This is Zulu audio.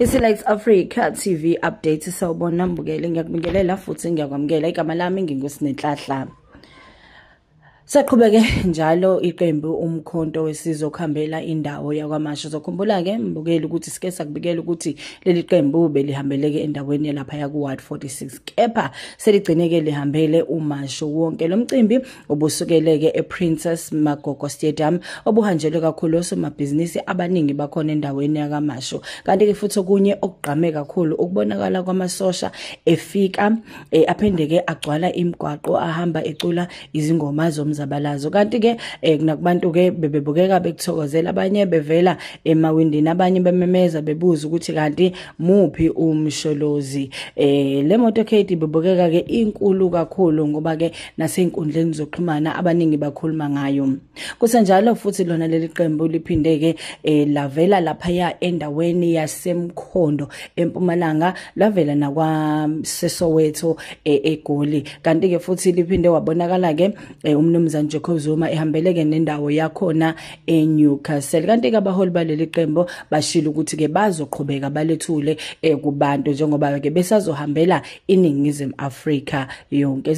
Isilex Africa TV update sawubona mbukeli ngiyakubingelela futhi ngiyakwamukela igama lami nginguSinenhlahla. Saqhubeke njalo iqembu Umkhonto Wesizwe okuhambela indawo yaKwamashu. Uzokhumbula ke mbukeli ukuthi sike sakubikela ukuthi leli qembu belihambeleke endaweni yalapha yaku-Ward 46 kepha seligcineke lihambele uMashu. Wonke lo mcimbi obusukeleke ePrincess Magogo Stadium obuhanjelwe kakhulu osomabhizinisi abaningi bakhona endaweni yakaMashu. Kanti ke futhi okunye okugqame kakhulu ukubonakala kwamasosha efika aphendeke agcwala imigwaqo ahamba ecula izingoma zomzabalazo. Kanti ke kunakubantu ke bebebukeka bekuthokozela, abanye bevela emawindini, abanye bememeza bebuza ukuthi kanti muphi umsholozi. Le Motorcade bebukeka ke inkulu kakhulu ngoba ke naseinkundleni zokuxhumana abaningi bakhuluma ngayo. Kusenjalo futhi lona leli qembu liphinde ke lavela lapha endaweni yaseMkhonto eMpumalanga, lavela nakwaSesowetho eGoli. Kanti ke futhi liphinde wabonakala ke uMnumzane Jacob Zuma ehambeleke nendawo yakhona eNewcastle. Kanti ke abaholi baleli qembu bashilo ukuthi ke bazoqhubeka balethule kubantu njengoba ke besazohambela iningizimu Afrika yonke.